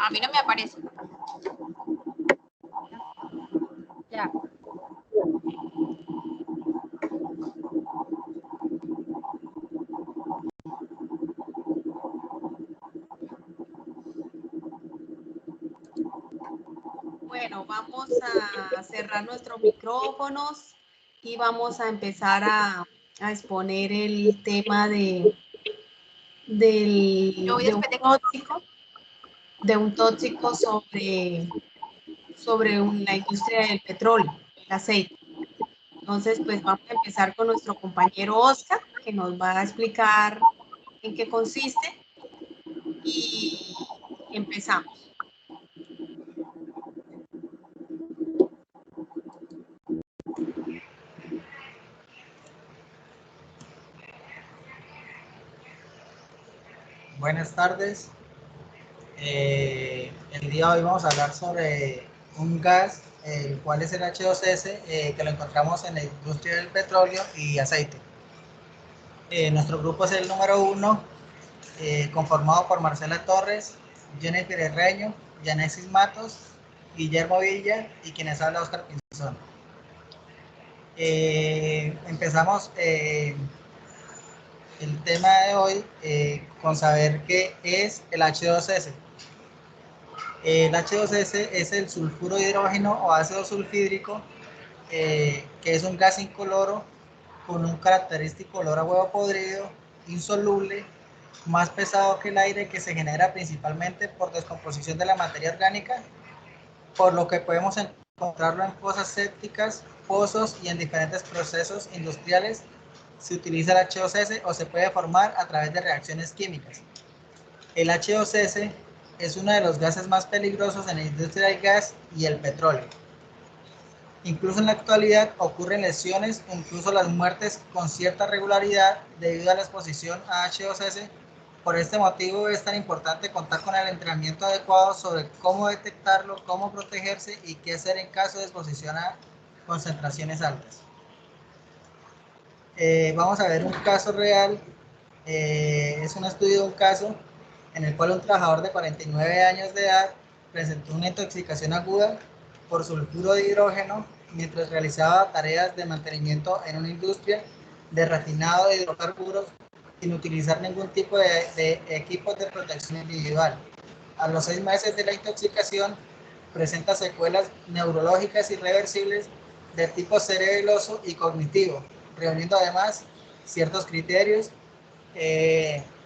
A mí no me aparece. Ya. Bueno, vamos a cerrar nuestros micrófonos y vamos a empezar a exponer el tema de un tóxico sobre la industria del petróleo, el aceite. Entonces, pues vamos a empezar con nuestro compañero Oscar, que nos va a explicar en qué consiste y empezamos. Buenas tardes. El día de hoy vamos a hablar sobre un gas, el cual es el H2S, que lo encontramos en la industria del petróleo y aceite. Nuestro grupo es el número 1, conformado por Marcela Torres, Jennifer Herreño, Yanesis Matos, Guillermo Villa y quienes habla Oscar Pinzón. Empezamos el tema de hoy con saber qué es el H2S. El H2S es el sulfuro de hidrógeno o ácido sulfídrico, que es un gas incoloro con un característico olor a huevo podrido, insoluble, más pesado que el aire, que se genera principalmente por descomposición de la materia orgánica, por lo que podemos encontrarlo en fosas sépticas, pozos y en diferentes procesos industriales. Se utiliza el H2S o se puede formar a través de reacciones químicas. El H2S es uno de los gases más peligrosos en la industria del gas y el petróleo. Incluso en la actualidad ocurren lesiones o incluso las muertes con cierta regularidad debido a la exposición a H2S. Por este motivo es tan importante contar con el entrenamiento adecuado sobre cómo detectarlo, cómo protegerse y qué hacer en caso de exposición a concentraciones altas. Vamos a ver un caso real. Es un estudio de un caso en el cual un trabajador de 49 años de edad presentó una intoxicación aguda por sulfuro de hidrógeno mientras realizaba tareas de mantenimiento en una industria de refinado de hidrocarburos sin utilizar ningún tipo de equipos de protección individual. A los 6 meses de la intoxicación presenta secuelas neurológicas irreversibles de tipo cerebeloso y cognitivo, reuniendo además ciertos criterios,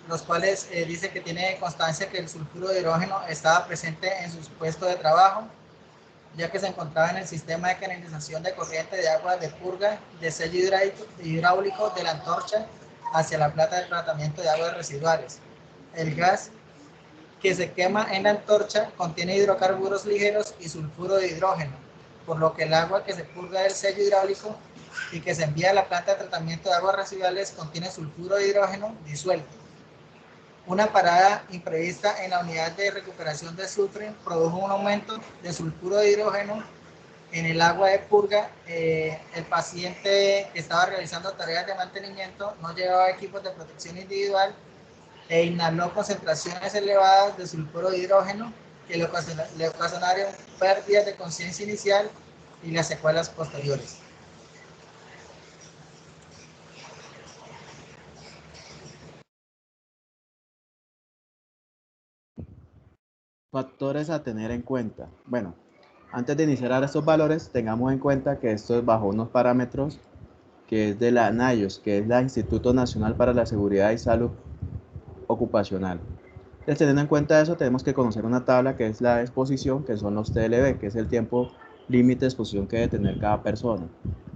los cuales dice que tiene constancia que el sulfuro de hidrógeno estaba presente en su puesto de trabajo, ya que se encontraba en el sistema de canalización de corriente de agua de purga de sello hidráulico de la antorcha hacia la planta de tratamiento de aguas residuales. El gas que se quema en la antorcha contiene hidrocarburos ligeros y sulfuro de hidrógeno, por lo que el agua que se purga del sello hidráulico y que se envía a la planta de tratamiento de aguas residuales contiene sulfuro de hidrógeno disuelto. Una parada imprevista en la unidad de recuperación de azufre produjo un aumento de sulfuro de hidrógeno en el agua de purga. El paciente que estaba realizando tareas de mantenimiento no llevaba equipos de protección individual e inhaló concentraciones elevadas de sulfuro de hidrógeno que le ocasionaron pérdidas de conciencia inicial y las secuelas posteriores. Factores a tener en cuenta. Bueno, antes de iniciar estos valores, tengamos en cuenta que esto es bajo unos parámetros que es de la NIOSH, que es la Instituto Nacional para la Seguridad y Salud Ocupacional. Entonces, teniendo en cuenta eso, tenemos que conocer una tabla que es la exposición, que son los TLB, que es el tiempo límite de exposición que debe tener cada persona.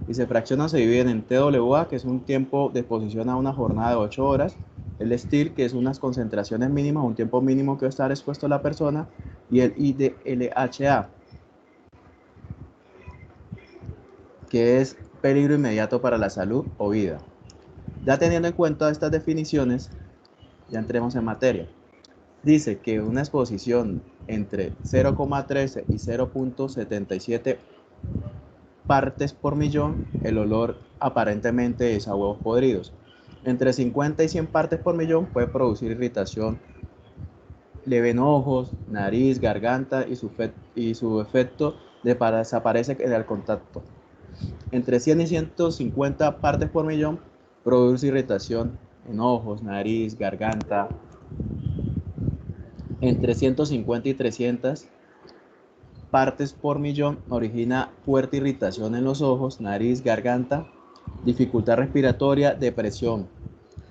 Y se fraccionan, se dividen en TWA, que es un tiempo de exposición a una jornada de 8 horas, el STIR, que es unas concentraciones mínimas, un tiempo mínimo que debe estar expuesto a la persona, y el IDLHA, que es peligro inmediato para la salud o vida. Ya teniendo en cuenta estas definiciones, ya entremos en materia. Dice que una exposición entre 0,13 y 0,77 partes por millón, el olor aparentemente es a huevos podridos. Entre 50 y 100 partes por millón puede producir irritación le ven ojos, nariz, garganta y su efecto desaparece en el contacto. Entre 100 y 150 partes por millón produce irritación en ojos, nariz, garganta. Entre 150 y 300 partes por millón origina fuerte irritación en los ojos, nariz, garganta, dificultad respiratoria, depresión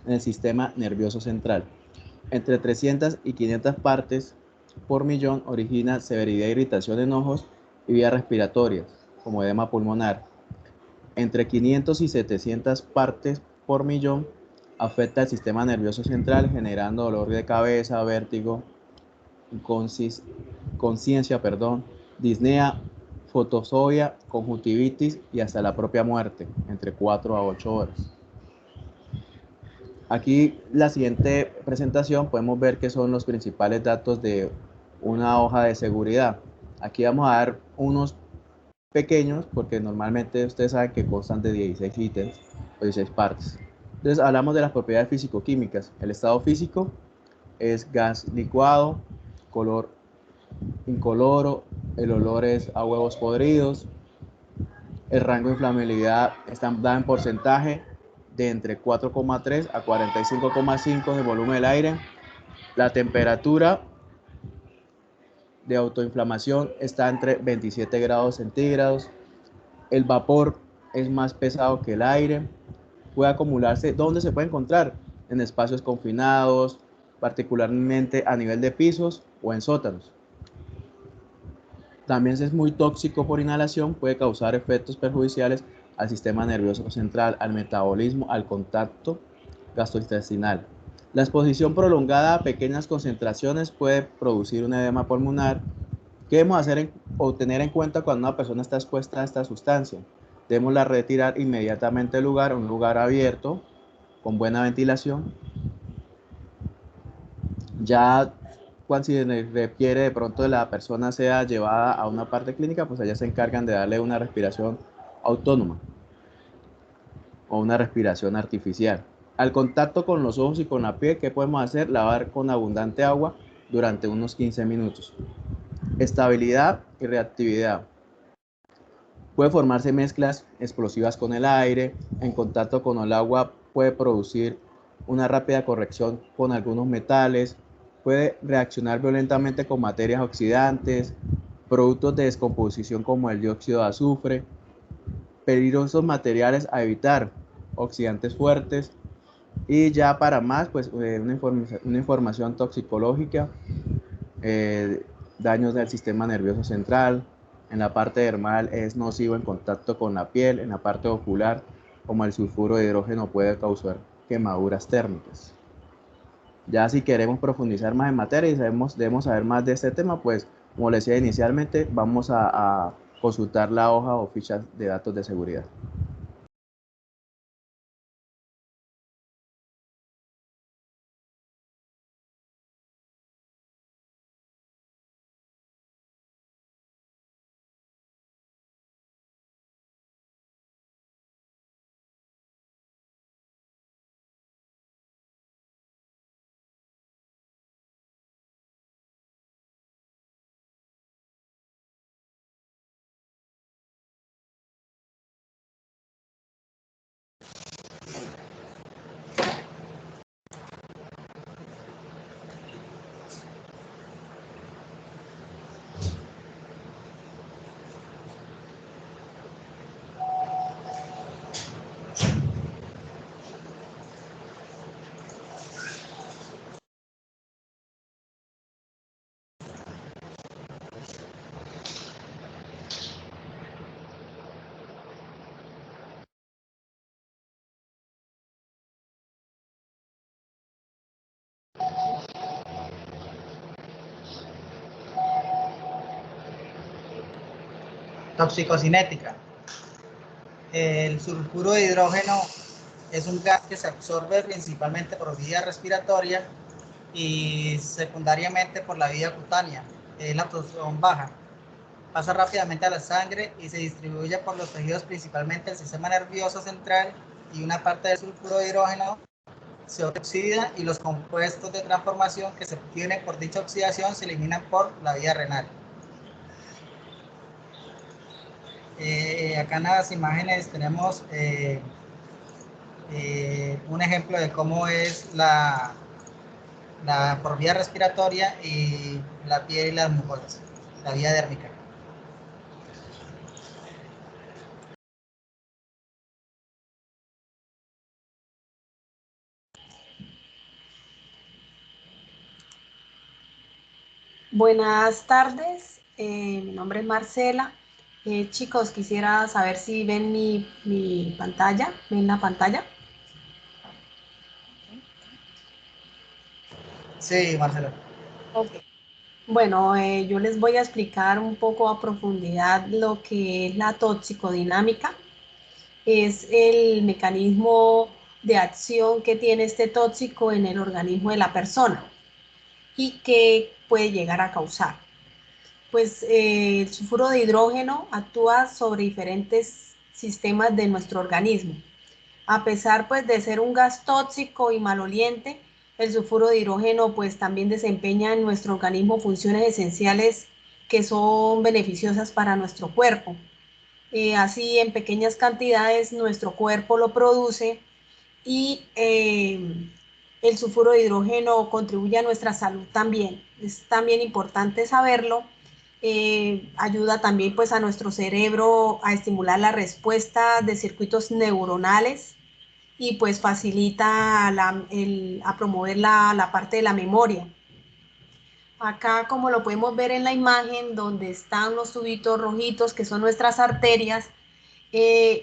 en el sistema nervioso central. Entre 300 y 500 partes por millón origina severidad de irritación en ojos y vías respiratorias, como edema pulmonar. Entre 500 y 700 partes por millón afecta el sistema nervioso central, generando dolor de cabeza, vértigo, conciencia, disnea, fotofobia, conjuntivitis y hasta la propia muerte, entre 4 a 8 horas. Aquí la siguiente presentación podemos ver que son los principales datos de una hoja de seguridad. Aquí vamos a dar unos pequeños porque normalmente ustedes saben que constan de 16 ítems o 16 partes. Entonces hablamos de las propiedades físico-químicas. El estado físico es gas licuado, color incoloro, el olor es a huevos podridos, el rango de inflamabilidad está dado en porcentaje de entre 4,3 a 45,5 de volumen del aire. La temperatura de autoinflamación está entre 27 grados centígrados. El vapor es más pesado que el aire. Puede acumularse. ¿Dónde se puede encontrar? En espacios confinados, particularmente a nivel de pisos o en sótanos. También es muy tóxico por inhalación, puede causar efectos perjudiciales al sistema nervioso central, al metabolismo, al contacto gastrointestinal. La exposición prolongada a pequeñas concentraciones puede producir un edema pulmonar. ¿Qué debemos hacer o tener en cuenta cuando una persona está expuesta a esta sustancia? Debemos retirar inmediatamente del lugar, un lugar abierto, con buena ventilación. Ya cuando se requiere de pronto de la persona sea llevada a una parte clínica, pues allá se encargan de darle una respiración autónoma o una respiración artificial. Al contacto con los ojos y con la piel, ¿qué podemos hacer? Lavar con abundante agua durante unos 15 minutos. Estabilidad y reactividad. Puede formarse mezclas explosivas con el aire. En contacto con el agua puede producir una rápida corrección con algunos metales. Puede reaccionar violentamente con materias oxidantes, productos de descomposición como el dióxido de azufre, peligrosos materiales a evitar, oxidantes fuertes. Y ya para más, pues una información toxicológica, daños del sistema nervioso central. En la parte dermal es nocivo en contacto con la piel. En la parte ocular, como el sulfuro de hidrógeno, puede causar quemaduras térmicas. Ya si queremos profundizar más en materia y debemos saber más de este tema, pues como les decía inicialmente, vamos a consultar la hoja o ficha de datos de seguridad. Toxicocinética. El sulfuro de hidrógeno es un gas que se absorbe principalmente por vía respiratoria y secundariamente por la vía cutánea, es la absorción baja. Pasa rápidamente a la sangre y se distribuye por los tejidos, principalmente el sistema nervioso central, y una parte del sulfuro de hidrógeno se oxida y los compuestos de transformación que se obtienen por dicha oxidación se eliminan por la vía renal. Acá en las imágenes tenemos un ejemplo de cómo es la por vía respiratoria y la piel y las mucosas, la vía dérmica. Buenas tardes, mi nombre es Marcela. Chicos, quisiera saber si ven mi pantalla, ¿ven la pantalla? Sí, Marcelo. Ok. Bueno, yo les voy a explicar un poco a profundidad lo que es la toxicodinámica. Es el mecanismo de acción que tiene este tóxico en el organismo de la persona y que puede llegar a causar. Pues el sulfuro de hidrógeno actúa sobre diferentes sistemas de nuestro organismo. A pesar pues de ser un gas tóxico y maloliente, el sulfuro de hidrógeno pues también desempeña en nuestro organismo funciones esenciales que son beneficiosas para nuestro cuerpo. Así en pequeñas cantidades nuestro cuerpo lo produce y el sulfuro de hidrógeno contribuye a nuestra salud también. Es también importante saberlo. Ayuda también pues a nuestro cerebro a estimular la respuesta de circuitos neuronales y pues facilita a promover la parte de la memoria. Acá, como lo podemos ver en la imagen, donde están los tubitos rojitos que son nuestras arterias,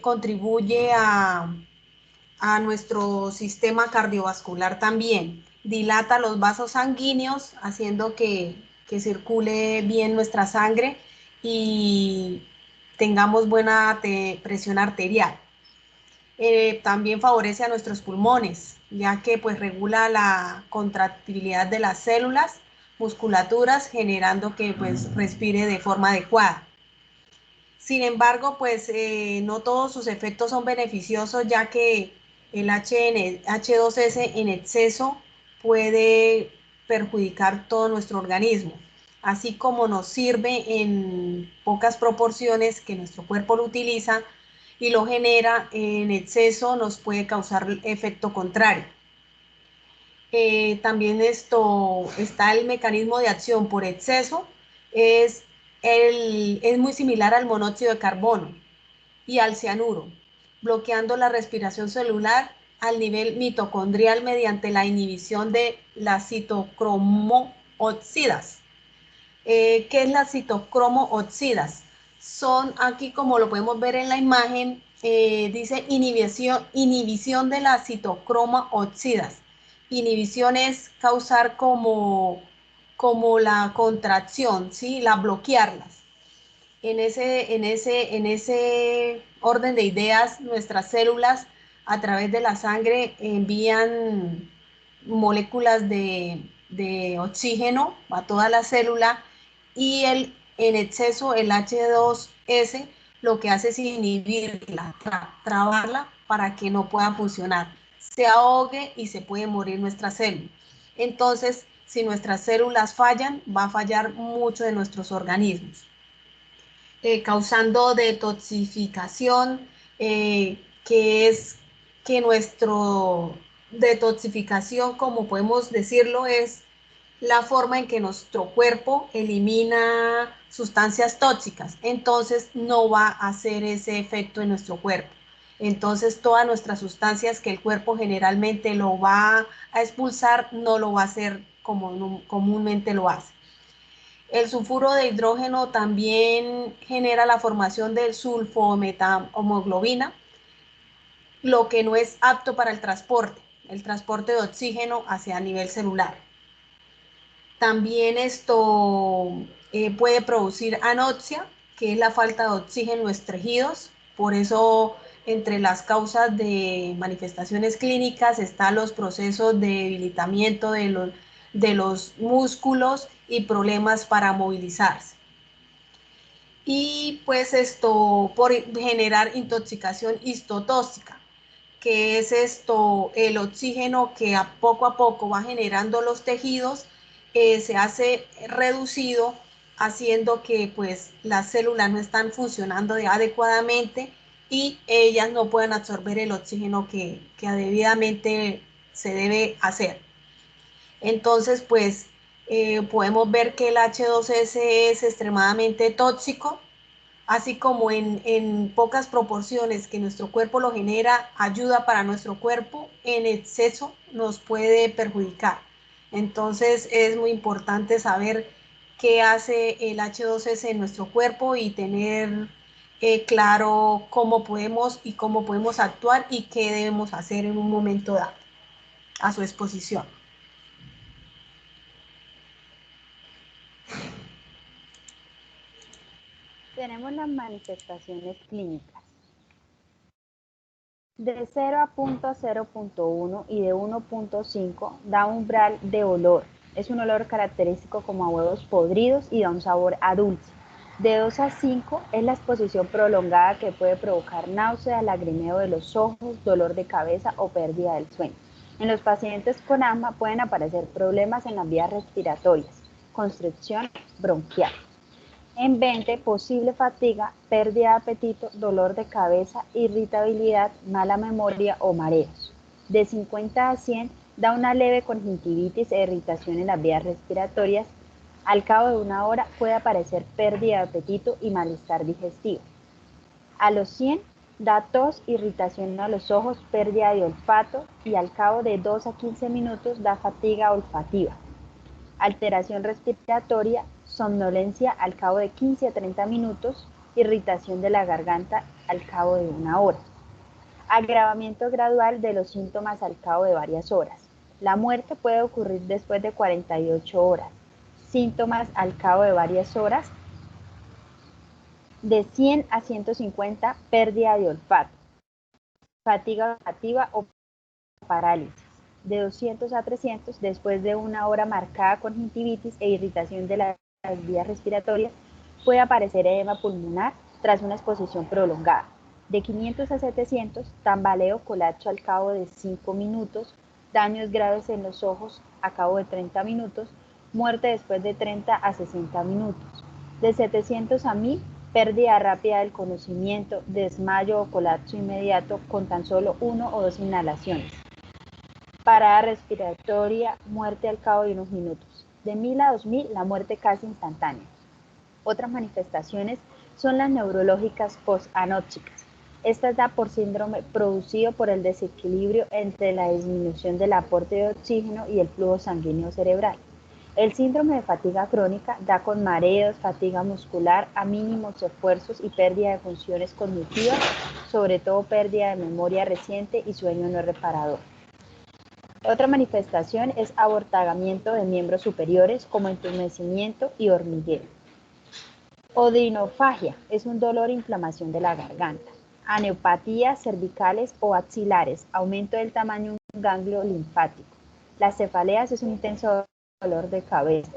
contribuye a nuestro sistema cardiovascular también. Dilata los vasos sanguíneos, haciendo que circule bien nuestra sangre y tengamos buena presión arterial. También favorece a nuestros pulmones, ya que pues regula la contractibilidad de las células, musculaturas, generando que pues respire de forma adecuada. Sin embargo, pues no todos sus efectos son beneficiosos, ya que el H2S en exceso puede perjudicar todo nuestro organismo, así como nos sirve en pocas proporciones que nuestro cuerpo lo utiliza y lo genera en exceso, nos puede causar efecto contrario. También esto está el mecanismo de acción por exceso, es muy similar al monóxido de carbono y al cianuro, bloqueando la respiración celular al nivel mitocondrial mediante la inhibición de las citocromooxidas. ¿Qué es la citocromooxidas? Son aquí, como lo podemos ver en la imagen, dice inhibición de las citocromooxidas. Inhibición es causar como la contracción, ¿sí? La bloquearlas. En ese orden de ideas, nuestras células a través de la sangre envían moléculas de oxígeno a toda la célula y en exceso el H2S lo que hace es inhibirla, trabarla para que no pueda funcionar, se ahogue y se puede morir nuestra célula. Entonces, si nuestras células fallan, va a fallar mucho de nuestros organismos. Causando detoxificación, que es que nuestro detoxificación, como podemos decirlo, es la forma en que nuestro cuerpo elimina sustancias tóxicas. Entonces no va a hacer ese efecto en nuestro cuerpo. Entonces todas nuestras sustancias que el cuerpo generalmente lo va a expulsar, no lo va a hacer como comúnmente lo hace. El sulfuro de hidrógeno también genera la formación del sulfometahomoglobina, lo que no es apto para el transporte de oxígeno hacia nivel celular. También esto puede producir anoxia, que es la falta de oxígeno en los tejidos. Por eso, entre las causas de manifestaciones clínicas están los procesos de debilitamiento de los músculos y problemas para movilizarse. Y pues esto por generar intoxicación histotóxica. que es el oxígeno que a poco va generando los tejidos, se hace reducido, haciendo que pues las células no están funcionando adecuadamente y ellas no pueden absorber el oxígeno que debidamente se debe hacer. Entonces, pues podemos ver que el H2S es extremadamente tóxico, así como en pocas proporciones que nuestro cuerpo lo genera, ayuda para nuestro cuerpo, en exceso nos puede perjudicar. Entonces es muy importante saber qué hace el H2S en nuestro cuerpo y tener claro cómo podemos actuar y qué debemos hacer en un momento dado a su exposición. Tenemos las manifestaciones clínicas. De 0 a 0.1 y de 1.5 da umbral de olor. Es un olor característico como a huevos podridos y da un sabor a dulce. De 2 a 5 es la exposición prolongada que puede provocar náusea, lagrimeo de los ojos, dolor de cabeza o pérdida del sueño. En los pacientes con asma pueden aparecer problemas en las vías respiratorias, constricción bronquial. En 20, posible fatiga, pérdida de apetito, dolor de cabeza, irritabilidad, mala memoria o mareos. De 50 a 100, da una leve conjuntivitis e irritación en las vías respiratorias. Al cabo de una hora puede aparecer pérdida de apetito y malestar digestivo. A los 100, da tos, irritación a los ojos, pérdida de olfato y al cabo de 2 a 15 minutos da fatiga olfativa. Alteración respiratoria, somnolencia al cabo de 15 a 30 minutos, irritación de la garganta al cabo de una hora. Agravamiento gradual de los síntomas al cabo de varias horas. La muerte puede ocurrir después de 48 horas. Síntomas al cabo de varias horas. De 100 a 150, pérdida de olfato, fatiga olfativa o parálisis. De 200 a 300, después de una hora marcada conjuntivitis e irritación de las vías respiratorias, puede aparecer edema pulmonar tras una exposición prolongada. De 500 a 700, tambaleo, colapso al cabo de 5 minutos, daños graves en los ojos a cabo de 30 minutos, muerte después de 30 a 60 minutos. De 700 a 1000, pérdida rápida del conocimiento, desmayo o colapso inmediato con tan solo 1 o 2 inhalaciones. Parada respiratoria, muerte al cabo de unos minutos. De 1000 a 2000, la muerte casi instantánea. Otras manifestaciones son las neurológicas posanóxicas. Esta da por síndrome producido por el desequilibrio entre la disminución del aporte de oxígeno y el flujo sanguíneo cerebral. El síndrome de fatiga crónica da con mareos, fatiga muscular a mínimos esfuerzos y pérdida de funciones cognitivas, sobre todo pérdida de memoria reciente y sueño no reparador. Otra manifestación es abortagamiento de miembros superiores como entumecimiento y hormigueo. Odinofagia es un dolor e inflamación de la garganta. Aneopatías cervicales o axilares, aumento del tamaño de un ganglio linfático. Las cefaleas es un intenso dolor de cabeza.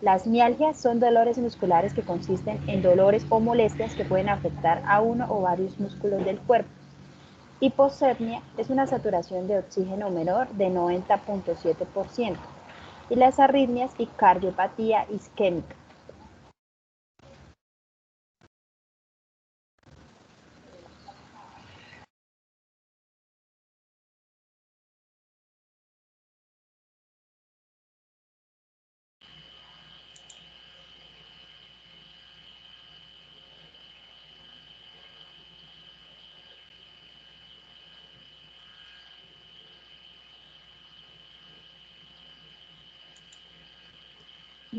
Las mialgias son dolores musculares que consisten en dolores o molestias que pueden afectar a uno o varios músculos del cuerpo. Hipoxemia es una saturación de oxígeno menor de 90.7%. Y las arritmias y cardiopatía isquémica.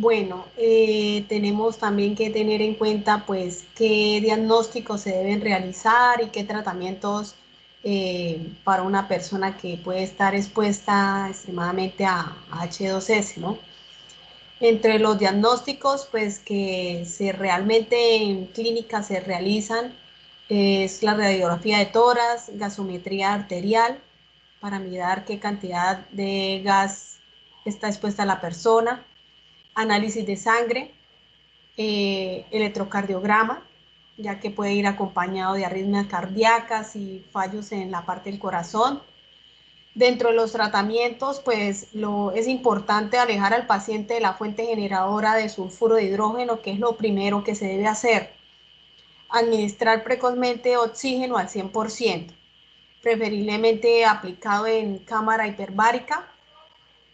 Bueno, tenemos también que tener en cuenta pues qué diagnósticos se deben realizar y qué tratamientos para una persona que puede estar expuesta extremadamente a H2S, ¿no? Entre los diagnósticos pues que realmente en clínica se realizan es la radiografía de tórax, gasometría arterial para mirar qué cantidad de gas está expuesta la persona, análisis de sangre, electrocardiograma ya que puede ir acompañado de arritmias cardíacas y fallos en la parte del corazón. Dentro de los tratamientos, pues es importante alejar al paciente de la fuente generadora de sulfuro de hidrógeno, que es lo primero que se debe hacer. Administrar precozmente oxígeno al 100%, preferiblemente aplicado en cámara hiperbárica.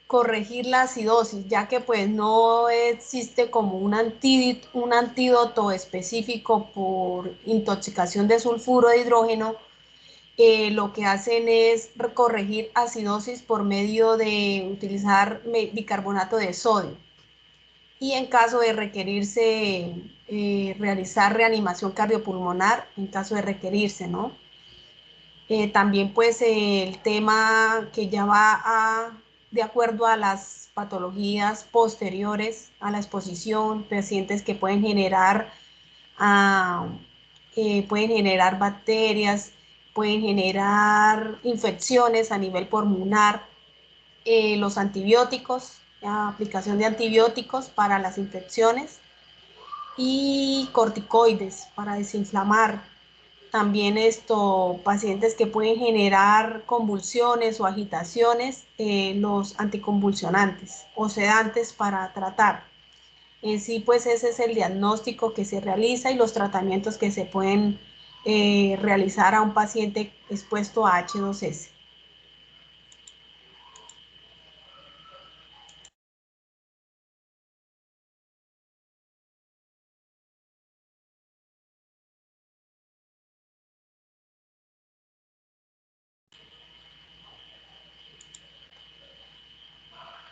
Corregir la acidosis, ya que pues no existe como un antídoto específico por intoxicación de sulfuro de hidrógeno. Lo que hacen es corregir acidosis por medio de utilizar bicarbonato de sodio. Y en caso de requerirse, realizar reanimación cardiopulmonar, en caso de requerirse, ¿no? También pues el tema que ya va de acuerdo a las patologías posteriores a la exposición, pacientes que pueden generar bacterias, pueden generar infecciones a nivel pulmonar, los antibióticos, la aplicación de antibióticos para las infecciones y corticoides para desinflamar. También pacientes que pueden generar convulsiones o agitaciones, los anticonvulsionantes o sedantes para tratar. En sí, pues ese es el diagnóstico que se realiza y los tratamientos que se pueden realizar a un paciente expuesto a H2S.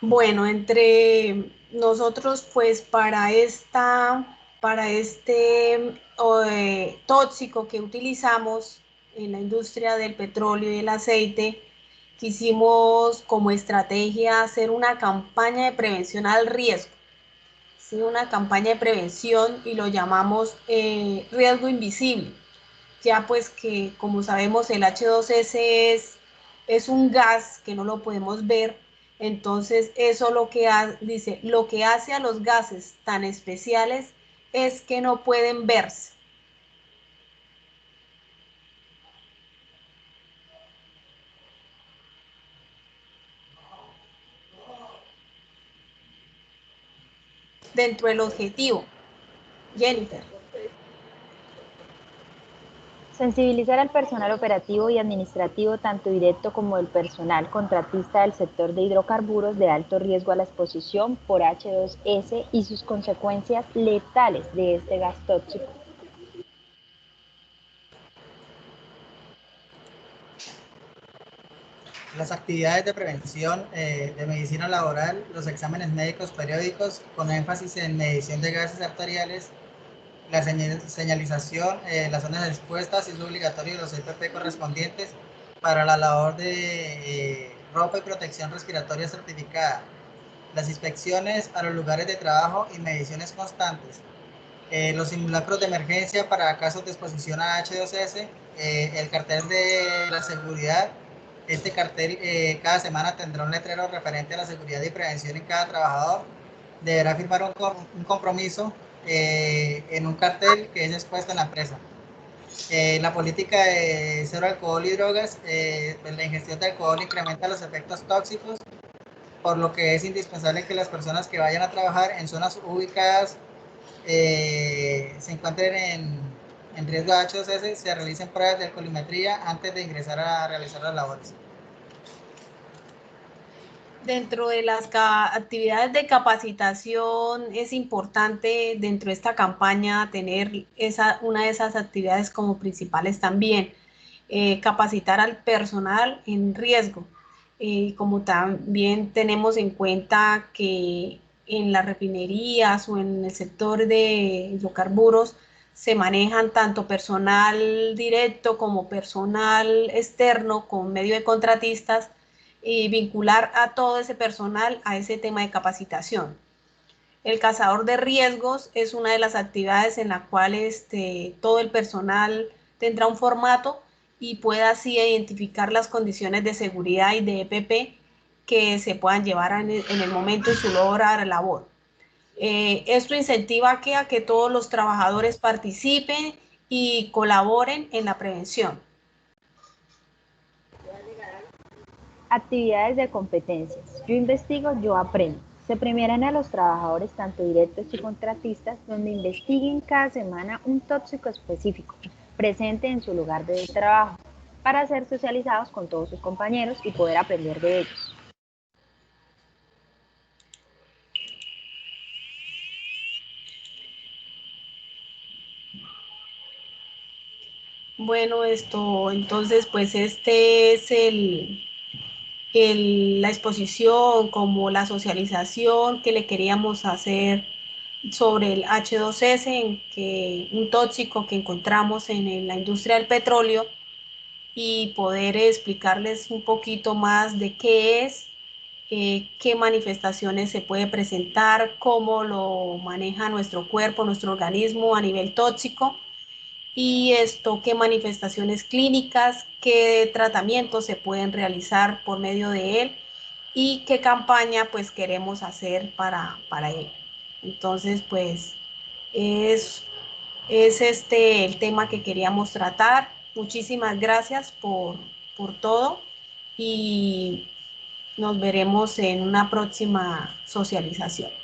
Bueno, entre nosotros, pues para este tóxico que utilizamos en la industria del petróleo y el aceite, quisimos como estrategia hacer una campaña de prevención al riesgo. Sí, una campaña de prevención y lo llamamos riesgo invisible. Ya pues que como sabemos el H2S es un gas que no lo podemos ver, entonces eso lo que dice, lo que hace a los gases tan especiales es que no pueden verse. Dentro del objetivo, Jennifer. Sensibilizar al personal operativo y administrativo, tanto directo como el personal contratista del sector de hidrocarburos de alto riesgo a la exposición por H2S y sus consecuencias letales de este gas tóxico. Las actividades de prevención de medicina laboral, los exámenes médicos periódicos con énfasis en medición de gases arteriales, la señalización, las zonas expuestas, es obligatorio los EPP correspondientes para la labor de ropa y protección respiratoria certificada, las inspecciones a los lugares de trabajo y mediciones constantes, los simulacros de emergencia para casos de exposición a H2S, el cartel de la seguridad. Este cartel cada semana tendrá un letrero referente a la seguridad y prevención en cada trabajador. Deberá firmar un compromiso en un cartel que es expuesto en la empresa. La política de cero alcohol y drogas, la ingestión de alcohol incrementa los efectos tóxicos, por lo que es indispensable que las personas que vayan a trabajar en zonas ubicadas se encuentren en riesgo de H2S, se realicen pruebas de alcoholimetría antes de ingresar a realizar las labores. Dentro de las actividades de capacitación es importante dentro de esta campaña tener una de esas actividades como principales también, capacitar al personal en riesgo. Como también tenemos en cuenta que en las refinerías o en el sector de hidrocarburos se manejan tanto personal directo como personal externo con medio de contratistas, y vincular a todo ese personal a ese tema de capacitación. El cazador de riesgos es una de las actividades en la cual todo el personal tendrá un formato y pueda así identificar las condiciones de seguridad y de EPP que se puedan llevar en el momento de su labor. Esto incentiva a que todos los trabajadores participen y colaboren en la prevención. Actividades de competencias. Yo investigo, yo aprendo. Se premiarán a los trabajadores, tanto directos y contratistas, donde investiguen cada semana un tóxico específico presente en su lugar de trabajo, para ser socializados con todos sus compañeros y poder aprender de ellos. Bueno, entonces, pues este es la exposición, como la socialización que le queríamos hacer sobre el H2S, un tóxico que encontramos en la industria del petróleo, y poder explicarles un poquito más de qué es, qué manifestaciones se puede presentar, cómo lo maneja nuestro cuerpo, nuestro organismo a nivel tóxico, y qué manifestaciones clínicas, qué tratamientos se pueden realizar por medio de él y qué campaña pues queremos hacer para él. Entonces, pues es el tema que queríamos tratar. Muchísimas gracias por todo y nos veremos en una próxima socialización.